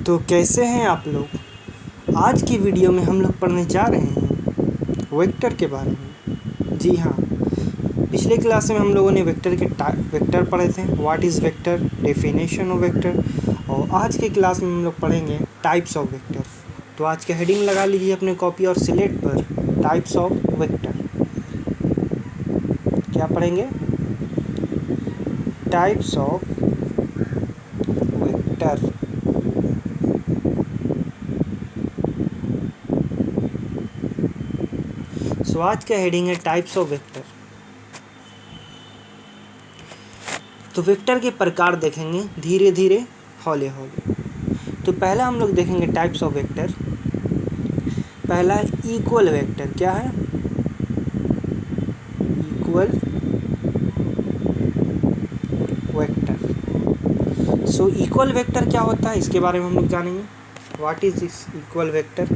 तो कैसे हैं आप लोग। आज की वीडियो में हम लोग पढ़ने जा रहे हैं वेक्टर के बारे में। जी हाँ, पिछले क्लास में हम लोगों ने वेक्टर पढ़े थे, what is vector, definition of vector. और आज के क्लास में हम लोग पढ़ेंगे टाइप्स ऑफ वेक्टर। तो आज का हेडिंग लगा लीजिए अपने कॉपी और स्लेट पर, टाइप्स ऑफ वेक्टर। क्या पढ़ेंगे? Types of vector. सो आज का हेडिंग है टाइप्स ऑफ वेक्टर। तो वेक्टर के प्रकार देखेंगे धीरे धीरे, हौले हौले। तो पहला हम लोग देखेंगे टाइप्स ऑफ वेक्टर। पहला है इक्वल वेक्टर। क्या है? Equal vector. So equal vector क्या होता है, इसके बारे में हम लोग जानेंगे। What is this equal vector?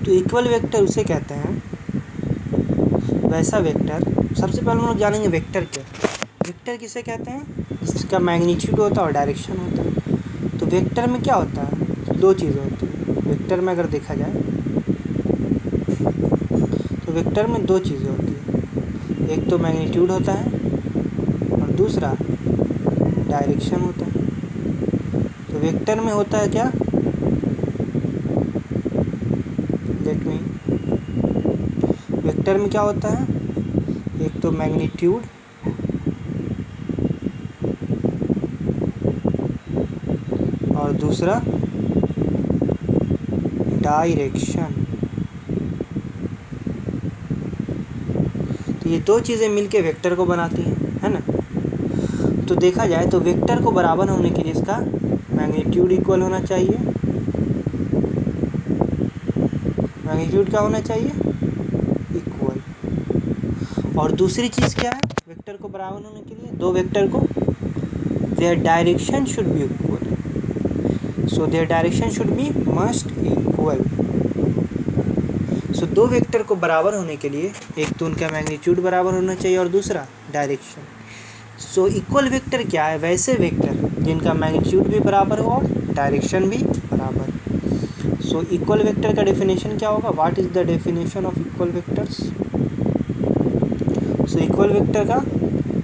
तो इक्वल वेक्टर उसे कहते हैं वैसा वेक्टर। सबसे पहले हम लोग जानेंगे वेक्टर क्या। वेक्टर किसे कहते हैं? इसका मैग्नीट्यूड होता है और डायरेक्शन होता है। तो वेक्टर में क्या होता है? दो चीज़ें होती है वेक्टर में। अगर देखा जाए तो वेक्टर में दो चीज़ें होती है, एक तो मैग्नीट्यूड होता है और दूसरा डायरेक्शन होता है। तो वेक्टर में होता है क्या? वेक्टर में क्या होता है? एक तो मैग्नीट्यूड और दूसरा डायरेक्शन। तो ये दो चीज़ें मिलके वेक्टर को बनाती हैं, है ना। तो देखा जाए तो वेक्टर को बराबर होने के लिए इसका मैग्नीट्यूड इक्वल होना चाहिए। मैग्नीट्यूड क्या होना चाहिए? इक्वल। और दूसरी चीज़ क्या है वेक्टर को बराबर होने के लिए? दो वेक्टर को their direction should be equal. So their direction should be must equal. So दो वेक्टर को बराबर होने के लिए एक तो उनका मैग्नीट्यूड बराबर होना चाहिए और दूसरा डायरेक्शन। सो इक्वल वेक्टर क्या है? वैसे वेक्टर जिनका मैग्नीट्यूड भी बराबर हो और डायरेक्शन भी बराबर। सो इक्वल वेक्टर का डेफिनेशन क्या होगा? What is the definition of equal vectors? So equal vector का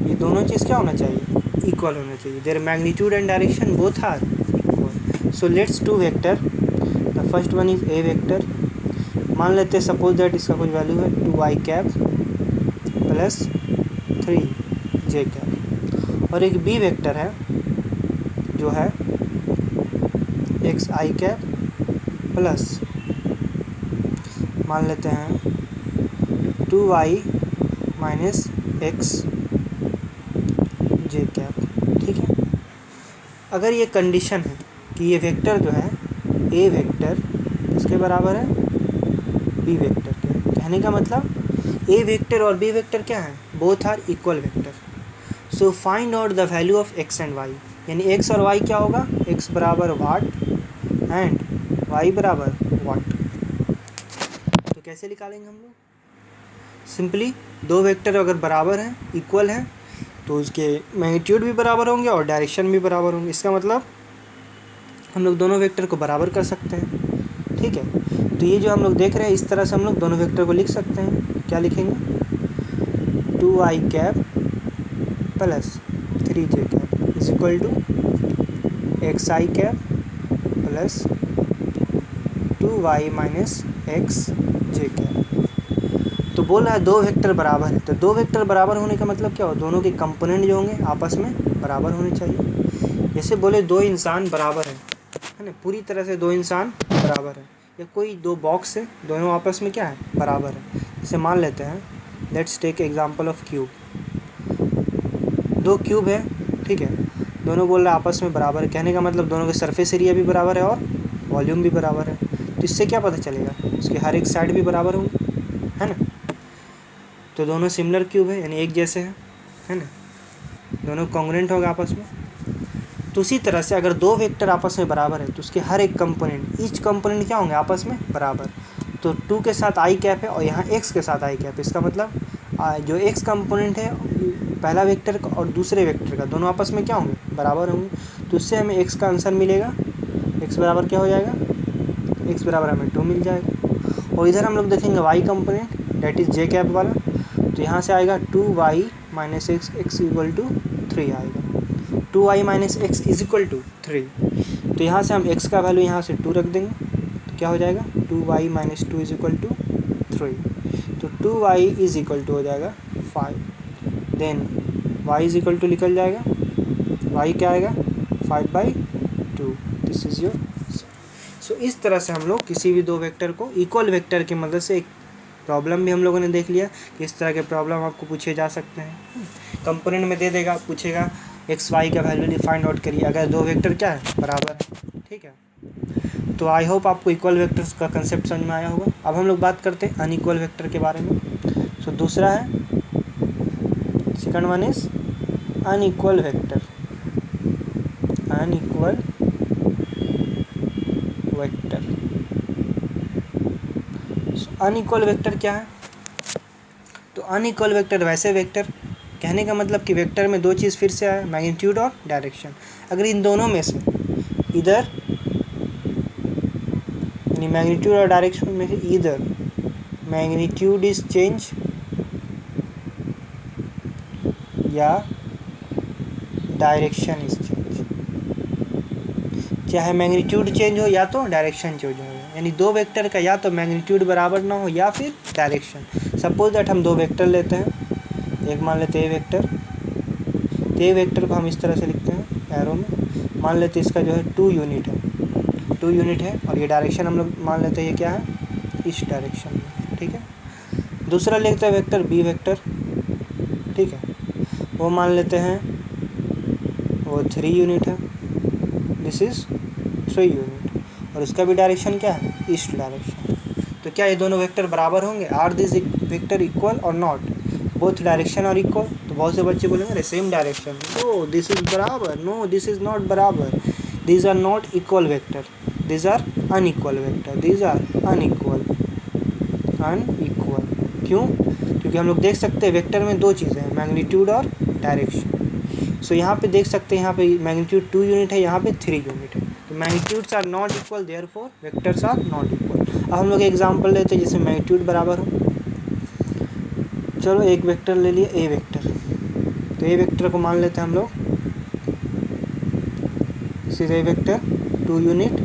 ये दोनों चीज़ क्या होना चाहिए? इक्वल होना चाहिए। Their magnitude and direction both are equal. So let's do vector. The first one is A vector. मान लेते हैं सपोज दैट इसका कुछ वैल्यू है 2i cap plus 3j cap. और एक बी वेक्टर है जो है xi कैप प्लस मान लेते हैं 2i minus x j cap. ठीक है। अगर ये कंडीशन है कि ये वेक्टर जो है ए वेक्टर इसके बराबर है बी वेक्टर के, कहने का मतलब ए वेक्टर और बी वेक्टर क्या है? Both are equal vector. So find out the value of X and Y. यानी एक्स और वाई क्या होगा? एक्स बराबर वाट एंड वाई बराबर वाट। तो कैसे निकालेंगे हम लोग? सिंपली दो वेक्टर अगर बराबर हैं, इक्वल हैं, तो उसके मैग्नीट्यूड भी बराबर होंगे और डायरेक्शन भी बराबर होंगे। इसका मतलब हम लोग दोनों वेक्टर को बराबर कर सकते हैं। ठीक है। तो ये जो हम लोग देख रहे हैं इस तरह से हम लोग दोनों वेक्टर को लिख सकते हैं। क्या लिखेंगे? 2i cap plus 3j cap is equal to xi cap plus 2y minus xj cap. तो बोल रहा है दो वेक्टर बराबर है। तो दो वेक्टर बराबर होने का मतलब क्या हो? दोनों के कंपोनेंट जो होंगे आपस में बराबर होने चाहिए। जैसे बोले दो इंसान बराबर है ना, पूरी तरह से दो इंसान बराबर है। या कोई दो बॉक्स है, दोनों आपस में क्या है? बराबर है। जैसे मान लेते हैं, let's take example of cube. दो क्यूब है, ठीक है, दोनों बोल रहे हैं आपस में बराबर है, कहने का मतलब दोनों के सरफेस एरिया भी बराबर है और वॉल्यूम भी बराबर है। तो इससे क्या पता चलेगा? उसके हर एक साइड भी बराबर होंगे, है ना। तो दोनों सिमिलर क्यूब है, यानी एक जैसे हैं, है ना, दोनों कॉन्ग्रुएंट होगा आपस में। तो उसी तरह से अगर दो वेक्टर आपस में बराबर है तो उसके हर एक कंपोनेंट, ईच कंपोनेंट क्या होंगे? आपस में बराबर। तो 2 के साथ i कैप है और यहाँ x के साथ i कैप। इसका मतलब जो एक्स कंपोनेंट है पहला वेक्टर का और दूसरे वेक्टर का दोनों आपस में क्या होंगे, बराबर होंगे। तो उससे हमें एक्स का आंसर मिलेगा, एक्स बराबर क्या हो जाएगा, एक्स बराबर हमें 2 मिल जाएगा। और इधर हम लोग देखेंगे Y component that is J cap वाला, तो यहाँ से आएगा 2y minus X X equal to 3 आएगा, 2y minus X is equal to 3। तो यहाँ से हम x का वैल्यू यहाँ से 2 रख देंगे, तो क्या हो जाएगा 2y minus 2 is equal to 3। तो 2y इज इक्वल टू हो जाएगा 5। Then y is equal to निकल जाएगा, y क्या आएगा 5/2। This is your. सो इस तरह से हम लोग किसी भी दो वेक्टर को इक्वल वेक्टर की मदद से, एक प्रॉब्लम भी हम लोगों ने देख लिया कि इस तरह के प्रॉब्लम आपको पूछे जा सकते हैं। कंपोनेंट में दे देगा, पूछेगा एक्स वाई का वैल्यू फाइंड आउट करिए अगर दो वेक्टर क्या है, बराबर है। ठीक है, तो आई होप आपको इक्वल वेक्टर्स का कंसेप्ट समझ में आया होगा। अब हम लोग बात करते हैं अनइक्वल वेक्टर के बारे में। सो दूसरा है, second one is unequal vector. Unequal vector, unequal vector क्या है? तो अनइक्वल वेक्टर वैसे वेक्टर, कहने का मतलब कि वेक्टर में दो चीज़ फिर से आए, मैग्नीट्यूड और डायरेक्शन। अगर इन दोनों में से इधर यानी मैग्नीट्यूड और डायरेक्शन में से इधर मैग्नीट्यूड इज चेंज या डायरेक्शन इज चेंज, चाहे मैग्नीट्यूड चेंज हो या तो डायरेक्शन चेंज हो, यानी दो वेक्टर का या तो मैग्नीट्यूड बराबर ना हो या फिर डायरेक्शन। सपोज दैट हम दो वेक्टर लेते हैं, एक मान लेते हैं ए वेक्टर, तो ए वेक्टर को हम इस तरह से लिखते हैं एरो में, मान लेते हैं इसका जो है 2 यूनिट है, 2 यूनिट है, और ये डायरेक्शन हम लोग मान लेते हैं ये क्या है, इस डायरेक्शन में। ठीक है, दूसरा लेते हैं वेक्टर बी वेक्टर, ठीक है, वो मान लेते हैं वो 3 यूनिट है, दिस इज़ 3 यूनिट, और उसका भी डायरेक्शन क्या है, ईस्ट डायरेक्शन। तो क्या ये दोनों वेक्टर बराबर होंगे? Are this vector equal or not, both direction or equal? तो बहुत से बच्चे बोलेंगे अरे same direction, no this is बराबर, नो दिस इज नॉट बराबर, these are not equal vector, these are unequal vector, these are unequal. Unequal क्यों? क्योंकि हम लोग देख सकते हैं वेक्टर में दो चीज़ें हैं, मैग्नीट्यूड और डायरेक्शन। सो यहाँ पे देख सकते हैं, यहाँ पे मैग्नीट्यूड 2 यूनिट है, यहाँ पे 3 यूनिट है, तो magnitudes are not equal, therefore vectors are not equal. अब हम लोग एग्जांपल लेते हैं जिसमें मैग्नीट्यूड बराबर हो। चलो एक वेक्टर ले लिए ए वेक्टर, तो ए वेक्टर को मान लेते हैं हम लोग, this is A vector 2 unit,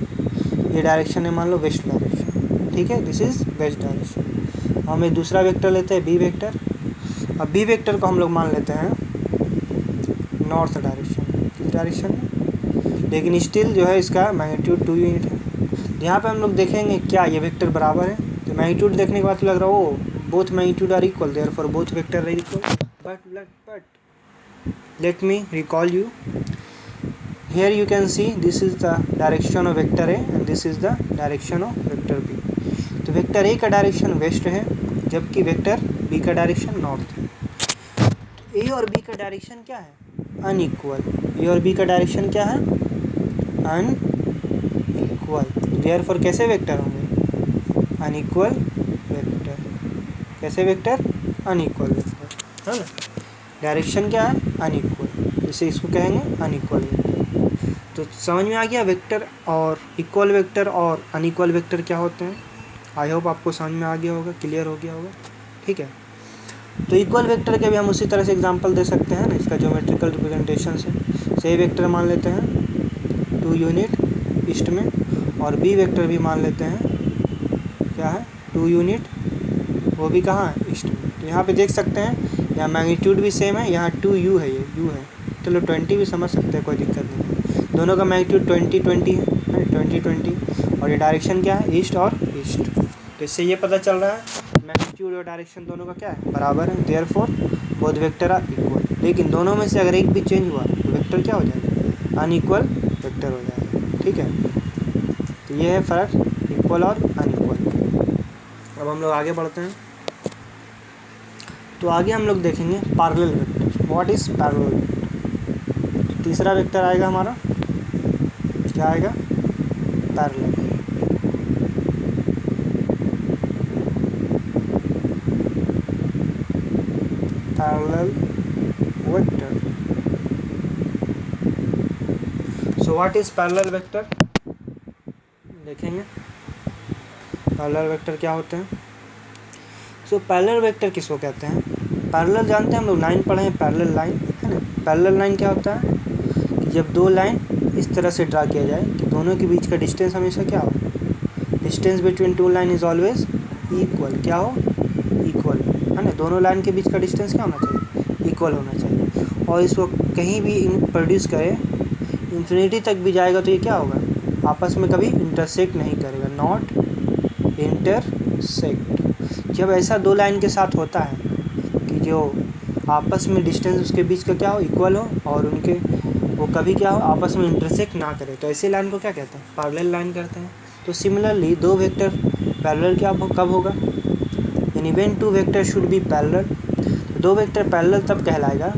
ये डायरेक्शन है मान लो वेस्ट डायरेक्शन, ठीक है, दिस इज वेस्ट डायरेक्शन। हम एक दूसरा वेक्टर लेते हैं बी वेक्टर, अब बी वेक्टर को हम लोग मान लेते हैं नॉर्थ डायरेक्शन, किस डायरेक्शन में, लेकिन स्टिल जो है इसका मैग्नीट्यूड 2 यूनिट है। यहाँ पे हम लोग देखेंगे क्या ये वेक्टर बराबर है, तो मैग्नीट्यूड देखने के बाद तो लग रहा हो both magnitude are equal, therefore both vector are equal. But let me recall you, here you can see this is the direction of vector A and this is the direction of vector B। तो vector A का direction waste है जबकि vector B का direction north है। तो A और B का direction क्या है, अनइक्वल। A और B का डायरेक्शन क्या है, अनइक्वल, देयरफॉर कैसे वेक्टर होंगे, अनइक्वल वेक्टर। कैसे वेक्टर, अनइक्वल वेक्टर, है ना। डायरेक्शन क्या है, अनइक्वल, इसे इसको कहेंगे अनइक्वल वेक्टर। तो समझ में आ गया वेक्टर और इक्वल वेक्टर और अनइक्वल वेक्टर क्या होते हैं। आई होप आपको समझ में आ गया होगा, क्लियर हो गया होगा। ठीक है, तो इक्वल वेक्टर के भी हम उसी तरह से एग्जांपल दे सकते हैं ना, इसका ज्योमेट्रिकल रिप्रेजेंटेशन से ए वेक्टर मान लेते हैं 2 यूनिट ईस्ट में, और बी वेक्टर भी मान लेते हैं क्या है 2 यूनिट, वो भी कहाँ है, ईस्ट में। तो यहाँ पे देख सकते हैं यहाँ मैग्नीट्यूड भी सेम है, यहाँ 2u है, ये u है, चलो 20 भी समझ सकते हैं, कोई दिक्कत नहीं। दोनों का मैग्नीट्यूड 20 है, 20 और ये डायरेक्शन क्या है, ईस्ट और ईस्ट। तो इससे ये पता चल रहा है मैग्नीट्यूड और डायरेक्शन दोनों का क्या है, बराबर है, therefore both vector are equal. लेकिन दोनों में से अगर एक भी चेंज हुआ तो वेक्टर क्या हो जाएगा, अनइक्वल वेक्टर हो जाएगा। ठीक है, तो ये है फ़र्क इक्वल और अनइक्वल। अब हम लोग आगे बढ़ते हैं, तो आगे हम लोग देखेंगे parallel vector. What is parallel vector. तो तीसरा वेक्टर आएगा हमारा, क्या आएगा, parallel. Parallel vector. So what is parallel vector, देखेंगे पैरेलल वेक्टर क्या होते हैं। सो पैरेलल वेक्टर किसको कहते हैं, पैरेलल जानते हैं हम लोग, लाइन पढ़े हैं, पैरेलल लाइन है ना। पैरेलल लाइन क्या होता है कि जब दो लाइन इस तरह से ड्रा किया जाए कि दोनों के बीच का डिस्टेंस हमेशा क्या हो, distance between two line is always equal, क्या हो, इक्वल है ना। दोनों लाइन के बीच का डिस्टेंस क्या होना चाहिए, इक्वल होना चाहिए। और इसको कहीं भी प्रोड्यूस करे, इन्फिनिटी तक भी जाएगा तो ये क्या होगा, आपस में कभी इंटरसेक्ट नहीं करेगा, नॉट इंटरसेक्ट। जब ऐसा दो लाइन के साथ होता है कि जो आपस में डिस्टेंस उसके बीच का क्या हो, इक्वल हो, और उनके वो कभी क्या हो, आपस में इंटरसेक्ट ना करे, तो ऐसी लाइन को क्या कहते हैं, पैरेलल लाइन करते हैं। तो सिमिलरली दो वेक्टर पैरेलल क्या कब होगा, यानी when two vector should be parallel. दो वेक्टर पैरेलल तब कहलाएगा,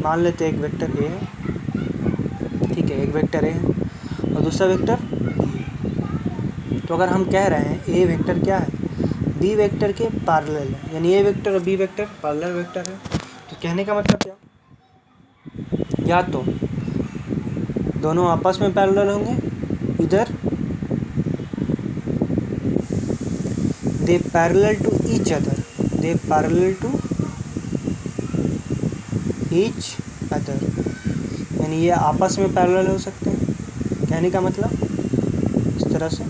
मान लेते एक वेक्टर ए है, ठीक है, एक वेक्टर ए है और दूसरा वेक्टर बी। तो अगर हम कह रहे हैं ए वेक्टर क्या है, बी वेक्टर के पैरेलल है, यानी ए वेक्टर और बी वेक्टर पैरेलल वेक्टर है, तो कहने का मतलब क्या, या तो दोनों आपस में पैरेलल होंगे, इधर they parallel to each other, they parallel to each other, यानी ये आपस में पैरेलल हो सकते हैं। कहने का मतलब इस तरह से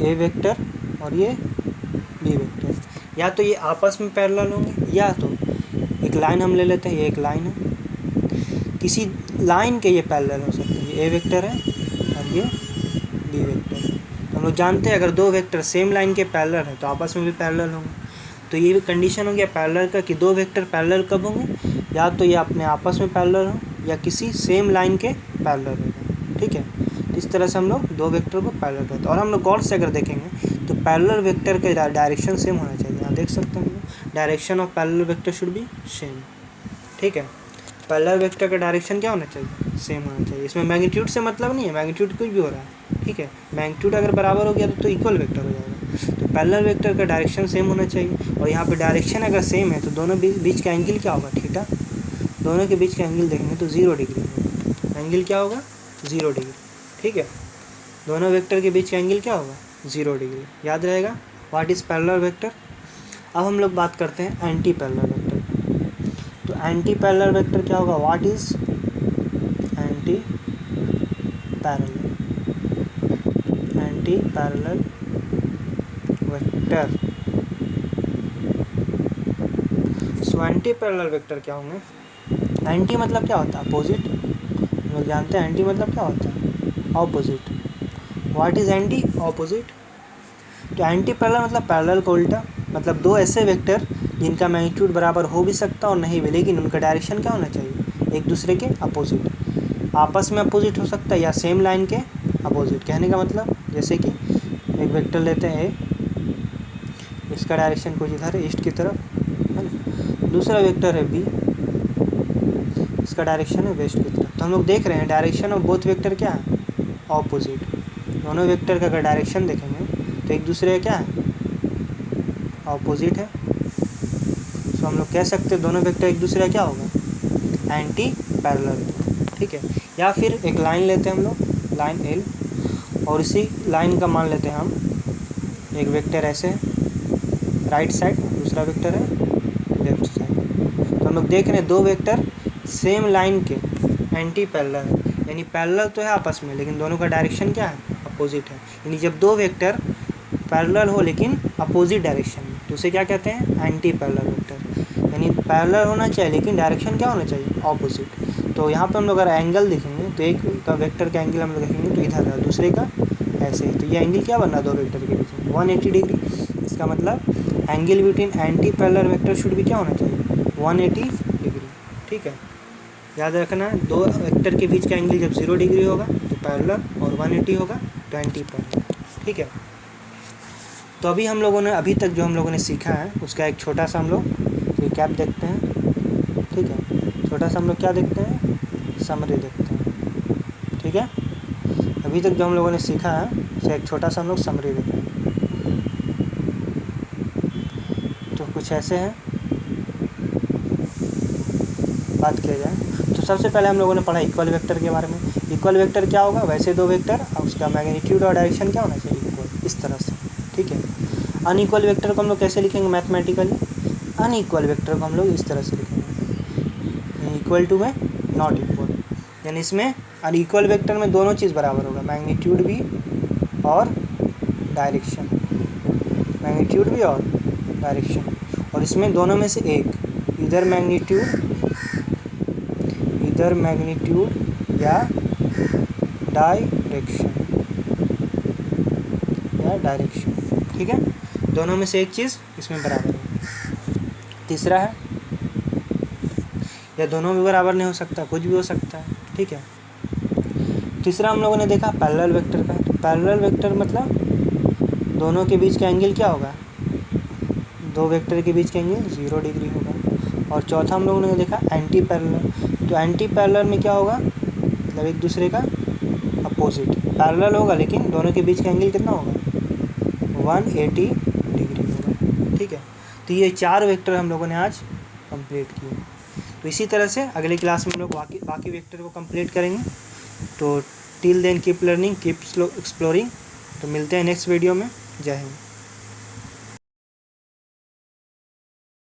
ए वेक्टर और ये बी वेक्टर, या तो ये आपस में पैरेलल होंगे, या तो एक लाइन हम ले लेते हैं, ये एक लाइन है, किसी लाइन के ये पैरेलल हो सकते हैं, ये ए वेक्टर है और ये बी वेक्टर है। तो हम लोग जानते हैं अगर दो वेक्टर सेम लाइन के पैरेलल है तो आपस में भी पैरेलल होंगे। तो ये भी कंडीशन हो गया पैरेलल का कि दो वेक्टर पैरेलल कब होंगे, या तो ये अपने आपस में पैरेलल हो या किसी सेम लाइन के पैरेलल होगा, ठीक है। तो इस तरह से हम लोग दो वेक्टर को पैरेलल करते हैं। और हम लोग गौर से अगर देखेंगे तो पैरेलल वेक्टर का डायरेक्शन सेम होना चाहिए, यहाँ देख सकते हैं हम लोग, direction of parallel vector should B same, ठीक है। पैरेलल वेक्टर का डायरेक्शन क्या होना चाहिए, सेम होना चाहिए। इसमें मैग्नीट्यूड से मतलब नहीं है, मैग्नीट्यूड कुछ भी हो रहा है, ठीक है, मैग्नीट्यूड अगर बराबर हो गया तो इक्वल वेक्टर हो जाएगा। तो पैरेलल वेक्टर का डायरेक्शन सेम होना चाहिए, और यहाँ पे डायरेक्शन अगर सेम है तो दोनों बीच का एंगल क्या होगा, थीटा। दोनों के बीच का एंगल देखेंगे तो 0 डिग्री होगा, एंगल क्या होगा, 0 डिग्री, ठीक है। दोनों वेक्टर के बीच का एंगल क्या होगा, 0 डिग्री, याद रहेगा। What is parallel vector. अब हम लोग बात करते हैं एंटी पैरेलल वेक्टर। तो एंटी पैरेलल वेक्टर क्या होगा, what is anti parallel, anti parallel vector. So anti parallel vector क्या होंगे, एंटी मतलब क्या होता है, अपोजिट। हम लोग जानते हैं एंटी मतलब क्या होता है, opposite. What is anti, opposite. तो एंटी पैरेलल मतलब पैरेलल को उल्टा, मतलब दो ऐसे वेक्टर जिनका मैग्नीट्यूड बराबर हो भी सकता और नहीं भी, लेकिन उनका डायरेक्शन क्या होना चाहिए, एक दूसरे के अपोजिट। आपस में अपोजिट हो सकता है या सेम लाइन के अपोजिट। कहने का मतलब जैसे कि एक वेक्टर लेते हैं ए, इसका डायरेक्शन कुछ इधर है ईस्ट की तरफ, है ना। दूसरा वेक्टर है बी, इसका डायरेक्शन है वेस्ट की तरफ। तो हम लोग देख रहे हैं डायरेक्शन ऑफ बोथ वेक्टर क्या है, ऑपोजिट। दोनों वेक्टर का अगर डायरेक्शन देखेंगे तो एक दूसरे का क्या है, ऑपोजिट है। तो हम लोग कह सकते हैं दोनों वेक्टर एक दूसरे का क्या होगा, एंटी पैरेलल, ठीक है। या फिर एक लाइन लेते हैं हम लोग, लाइन एल, और इसी लाइन का मान लेते हैं हम एक वेक्टर ऐसे राइट साइड, दूसरा वेक्टर है लेफ्ट साइड। तो हम लोग देख रहे हैं दो वेक्टर सेम लाइन के एंटी पैरेलल है, यानी पैरेलल तो है आपस में लेकिन दोनों का डायरेक्शन क्या है, अपोजिट है। यानी जब दो वेक्टर पैरेलल हो लेकिन अपोजिट डायरेक्शन में तो उसे क्या कहते हैं, एंटी पैरेलल वेक्टर। यानी पैरेलल होना चाहिए लेकिन डायरेक्शन क्या होना चाहिए, ऑपोजिट। तो यहाँ पे हम लोग अगर एंगल देखेंगे तो एक का वेक्टर का एंगल हम लोग देखेंगे तो इधर है, दूसरे का ऐसे ही, तो ये एंगल क्या बन रहा है दो वेक्टर के बीच में, 180 डिग्री। इसका मतलब angle between anti parallel vector should भी क्या होना चाहिए, 180 डिग्री, ठीक है। याद रखना है दो वेक्टर के बीच का एंगल जब 0 डिग्री होगा तो पैरेलल, और 180 होगा तो एंटी पैरेलल, ठीक है। तो अभी हम लोगों ने अभी तक जो हम लोगों ने सीखा है उसका एक छोटा सा हम लोग रिकैप देखते हैं, ठीक है। छोटा सा हम लोग क्या देखते हैं, समरी देखते हैं, ठीक है। अभी तक जो हम लोगों ने सीखा है उसका एक छोटा सा हम लोग समरी देखते हैं। तो कुछ ऐसे हैं, बात किया जाए तो सबसे पहले हम लोगों ने पढ़ा इक्वल वेक्टर के बारे में। इक्वल वेक्टर क्या होगा, वैसे दो वेक्टर और उसका मैग्नीट्यूड और डायरेक्शन क्या होना चाहिए, इक्वल, इस तरह से, ठीक है। अनइक्वल वेक्टर को हम लोग कैसे लिखेंगे मैथमेटिकली, अनइक्वल वेक्टर को हम लोग इस तरह से लिखेंगे, इक्वल टू में नॉट इक्वल, यानी इसमें अनइक्वल वेक्टर में दोनों चीज़ बराबर होगा, मैग्नीट्यूड भी और डायरेक्शन, मैग्नीट्यूड भी और डायरेक्शन, और इसमें दोनों में से एक, इधर मैग्नीट्यूड या डायरेक्शन, ठीक है, दोनों में से एक चीज़ इसमें बराबर है। तीसरा है, या दोनों भी बराबर नहीं हो सकता, कुछ भी हो सकता है, ठीक है। तीसरा हम लोगों ने देखा पैरेलल वेक्टर का। पैरेलल वेक्टर मतलब दोनों के बीच का एंगल क्या होगा, दो वेक्टर के बीच का एंगल 0 डिग्री होगा। और चौथा हम लोगों ने देखा एंटी पैरेलल। तो एंटी पैरेलल में क्या होगा, मतलब एक दूसरे का अपोजिट, पैरेलल होगा लेकिन दोनों के बीच का एंगल कितना होगा, 180 डिग्री होगा, ठीक है। तो ये 4 वेक्टर हम लोगों ने आज कंप्लीट किए। तो इसी तरह से अगले क्लास में हम लोग बाकी वेक्टर को कंप्लीट करेंगे। तो till then keep learning, keep exploring. तो मिलते हैं नेक्स्ट वीडियो में। जय हिंद।